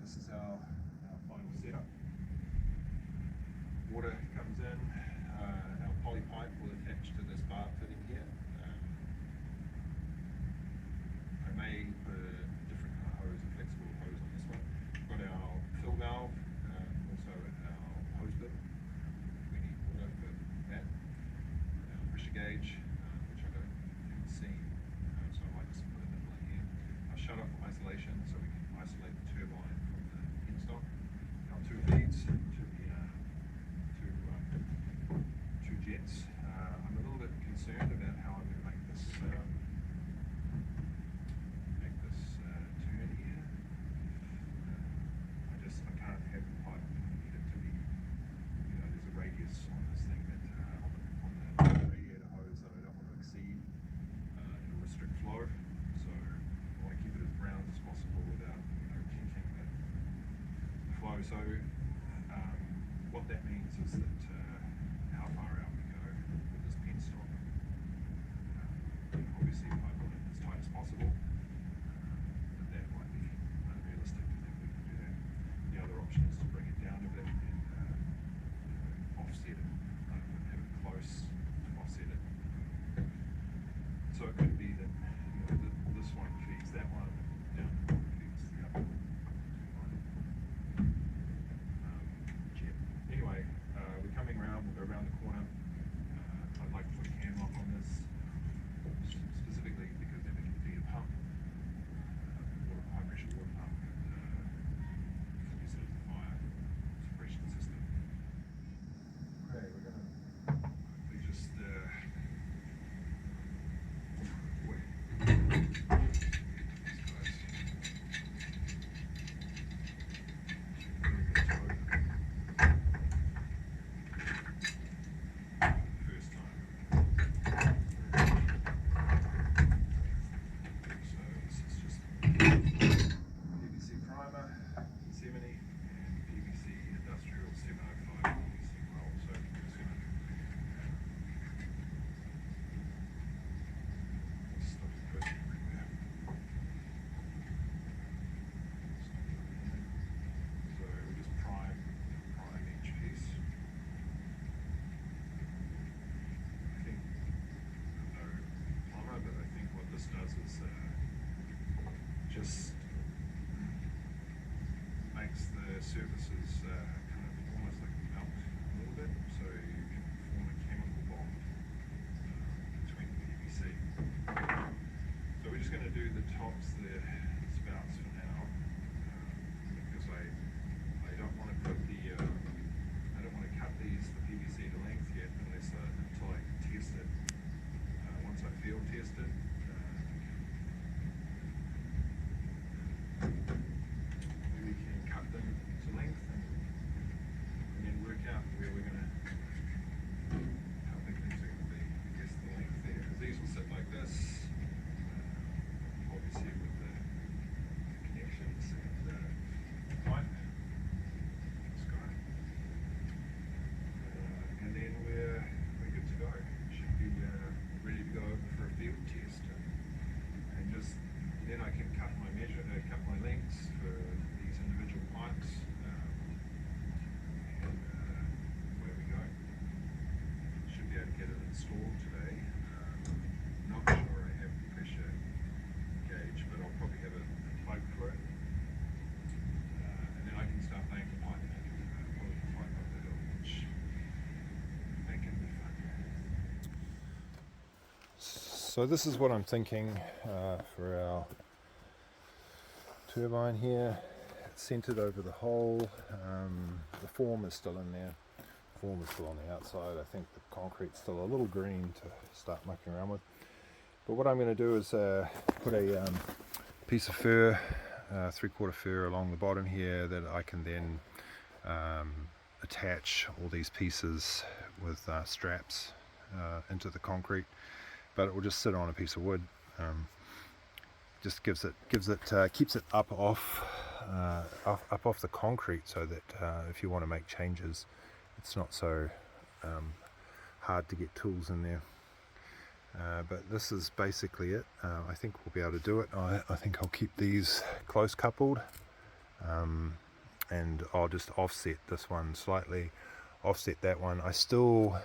this is our final setup. Water comes in, our poly pipe will attach to this bar fitting here. I may put a different kind of hose, a flexible hose on this one. Got our fill valve, also our hose bit. We need water for that. Our pressure gauge, which I don't haven't seen, so I might just put a nipple in here. Our shut off isolation, so we can isolate the turbine from the penstock. Our two feeds to the two jets. I'm a little bit concerned about how I'm going to make this turn here. I can't have the pipe need it to be, there's a radius on this thing that on the radiator hose that I don't want to exceed. It'll restrict flow, so I want to keep it as round as possible without kinking the flow. So what that means is that how far out we go with this penstock. Obviously, if I put it as tight as possible, but that might be unrealistic to think we can do that. The other option is to bring it down a bit and offset it, have it close, offset it. So it could be that this one feeds that one, down feeds the other one. Anyway, we're coming around, we'll go around the corner. I'd like to put a cam lock on this, specifically because then we can feed a pump, high pressure water pump, and use it as a fire suppression system. Okay, we're going to quickly just just makes the surfaces kind of almost like melt a little bit, so you can form a chemical bond between the PVC. So we're just going to do the tops, the spouts for now, because I don't want to put I don't want to cut the PVC to length yet until I test it. Once I field test it. We can cut them to length and then work out where we're going to, how big things are going to be. I guess the length there, because these will sit like this, obviously with the connections and the pipe. This guy. And then we're good to go. Should be ready to go for a field test. And just then I can cut my lengths for these individual pipes, and where we go. Should be able to get it installed today. Not sure I have the pressure gauge, but I'll probably have a plug for it, and then I can start laying the pipe in, pulling the pipe up the hill, which that can be fun. So this is what I'm thinking for our turbine here. It's centered over the hole. The form is still in there. The form is still on the outside. I think the concrete's still a little green to start mucking around with. But what I'm going to do is put a piece of fur, 3/4 fur along the bottom here that I can then attach all these pieces with straps into the concrete. But it will just sit on a piece of wood. Just keeps it up off the concrete, so that if you want to make changes, it's not so hard to get tools in there. But this is basically it. I think we'll be able to do it. I think I'll keep these close coupled and I'll just offset this one slightly, offset that one. I still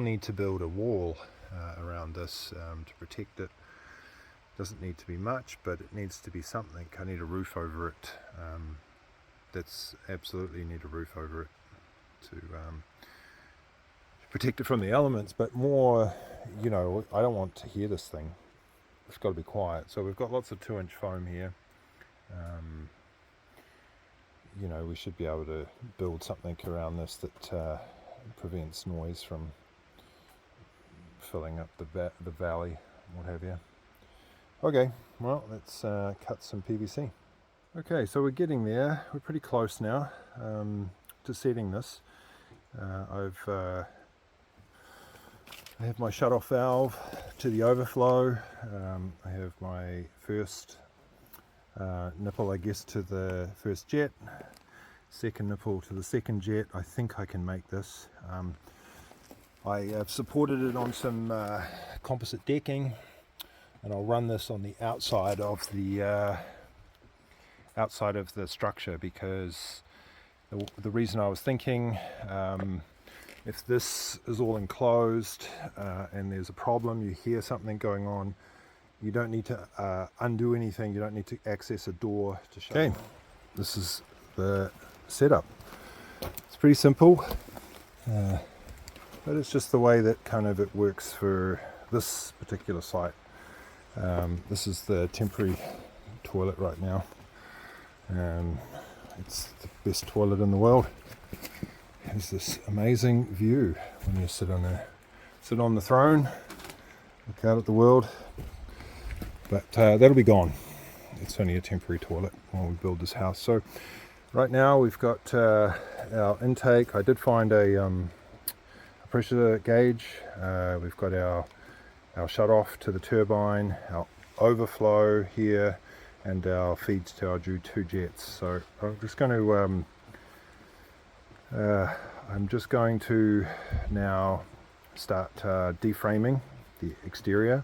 need to build a wall around this to protect it. Doesn't need to be much, but it needs to be something. I need a roof over it. That's absolutely need a roof over it to protect it from the elements, but more, you know, I don't want to hear this thing. It's got to be quiet. So we've got lots of 2-inch foam here. You know, we should be able to build something around this that prevents noise from filling up the valley, what have you. Okay, well, let's cut some PVC. Okay, so we're getting there. We're pretty close now to setting this. I have my shut-off valve to the overflow. I have my first nipple, I guess, to the first jet. Second nipple to the second jet. I think I can make this. I have supported it on some composite decking, and I'll run this on the outside of the structure, because the reason I was thinking, if this is all enclosed and there's a problem, you hear something going on, you don't need to undo anything, you don't need to access a door to shut it. Okay, this is the setup. It's pretty simple, but it's just the way that kind of it works for this particular site. This is the temporary toilet right now. It's the best toilet in the world. There's this amazing view when you sit on the throne, look out at the world. But that'll be gone. It's only a temporary toilet while we build this house. So right now we've got our intake. I did find a pressure gauge. We've got our shut off to the turbine, our overflow here, and our feeds to our two jets. So I'm just going to now start deframing the exterior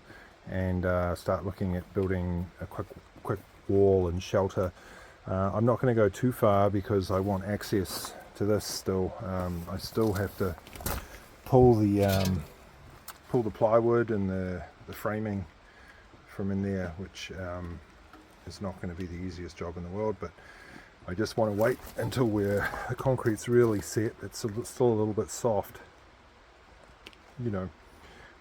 and start looking at building a quick wall and shelter. I'm not going to go too far because I want access to this still. I still have to pull the plywood and the framing from in there, which is not going to be the easiest job in the world, but I just want to wait until the concrete's really set. It's still a little bit soft. You know,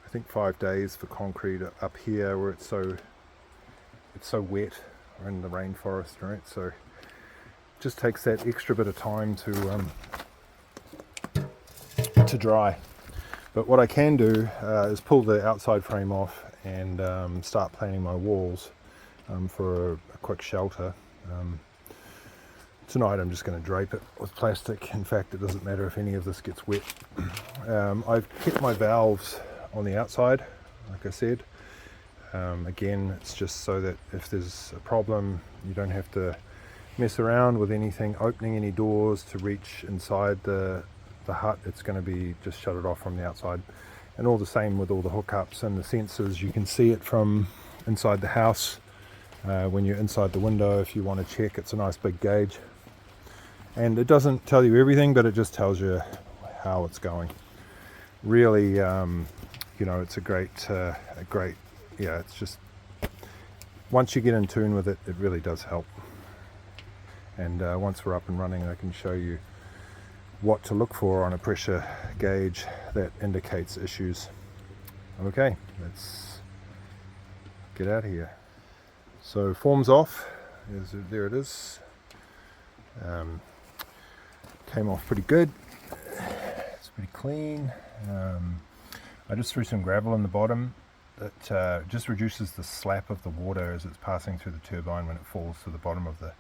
I think 5 days for concrete up here where it's so wet. We're in the rainforest, right? So it just takes that extra bit of time to dry. But what I can do is pull the outside frame off and start planing my walls for a quick shelter. Tonight I'm just going to drape it with plastic. In fact, it doesn't matter if any of this gets wet. I've kept my valves on the outside, like I said. Again, it's just so that if there's a problem, you don't have to mess around with anything, opening any doors to reach inside the hut. It's going to be just shut it off from the outside. And all the same with all the hookups and the sensors. You can see it from inside the house. When you're inside the window, if you want to check, it's a nice big gauge. And it doesn't tell you everything, but it just tells you how it's going. Really, you know, it's a great, yeah, it's just, once you get in tune with it, it really does help. And once we're up and running, I can show you what to look for on a pressure gauge that indicates issues. Okay, let's get out of here. So form's off. There it is. Came off pretty good. It's pretty clean. I just threw some gravel in the bottom. That just reduces the slap of the water as it's passing through the turbine when it falls to the bottom of the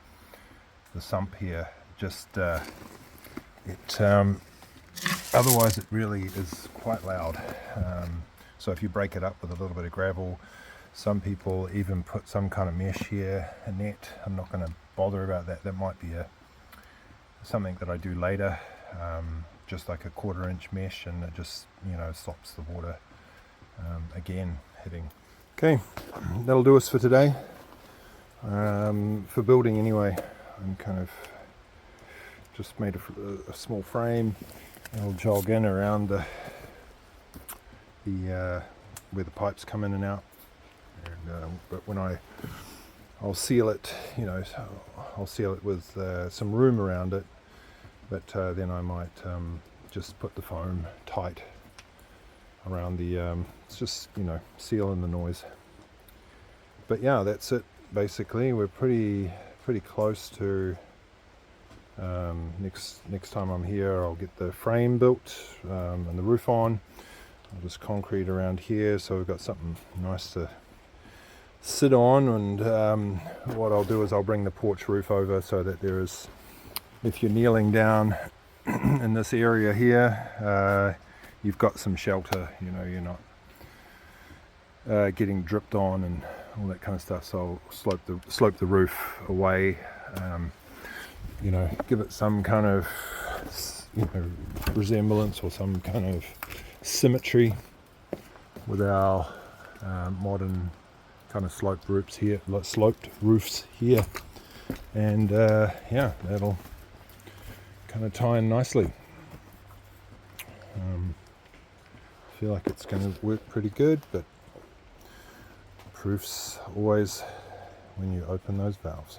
sump here. Just otherwise it really is quite loud. So if you break it up with a little bit of gravel, some people even put some kind of mesh here, a net. I'm not going to bother about that. That might be something that I do later, just like a 1/4 inch mesh, and it just, you know, stops the water again hitting. Okay, that'll do us for today. For building anyway, I'm kind of just made a small frame. I'll jog in around the where the pipes come in and out, and, but when I'll seal it, I'll seal it with some room around it, but then I might just put the foam tight around the it's just seal in the noise. But yeah, that's it basically. We're pretty close to next time I'm here I'll get the frame built and the roof on. I'll just concrete around here so we've got something nice to sit on, and what I'll do is I'll bring the porch roof over so that there is, if you're kneeling down in this area here, you've got some shelter, you're not getting dripped on and all that kind of stuff. So I'll slope the roof away, give it some kind of resemblance or some kind of symmetry with our modern kind of sloped roofs here, and yeah, that'll kind of tie in nicely. I feel like it's going to work pretty good, but proof's always when you open those valves.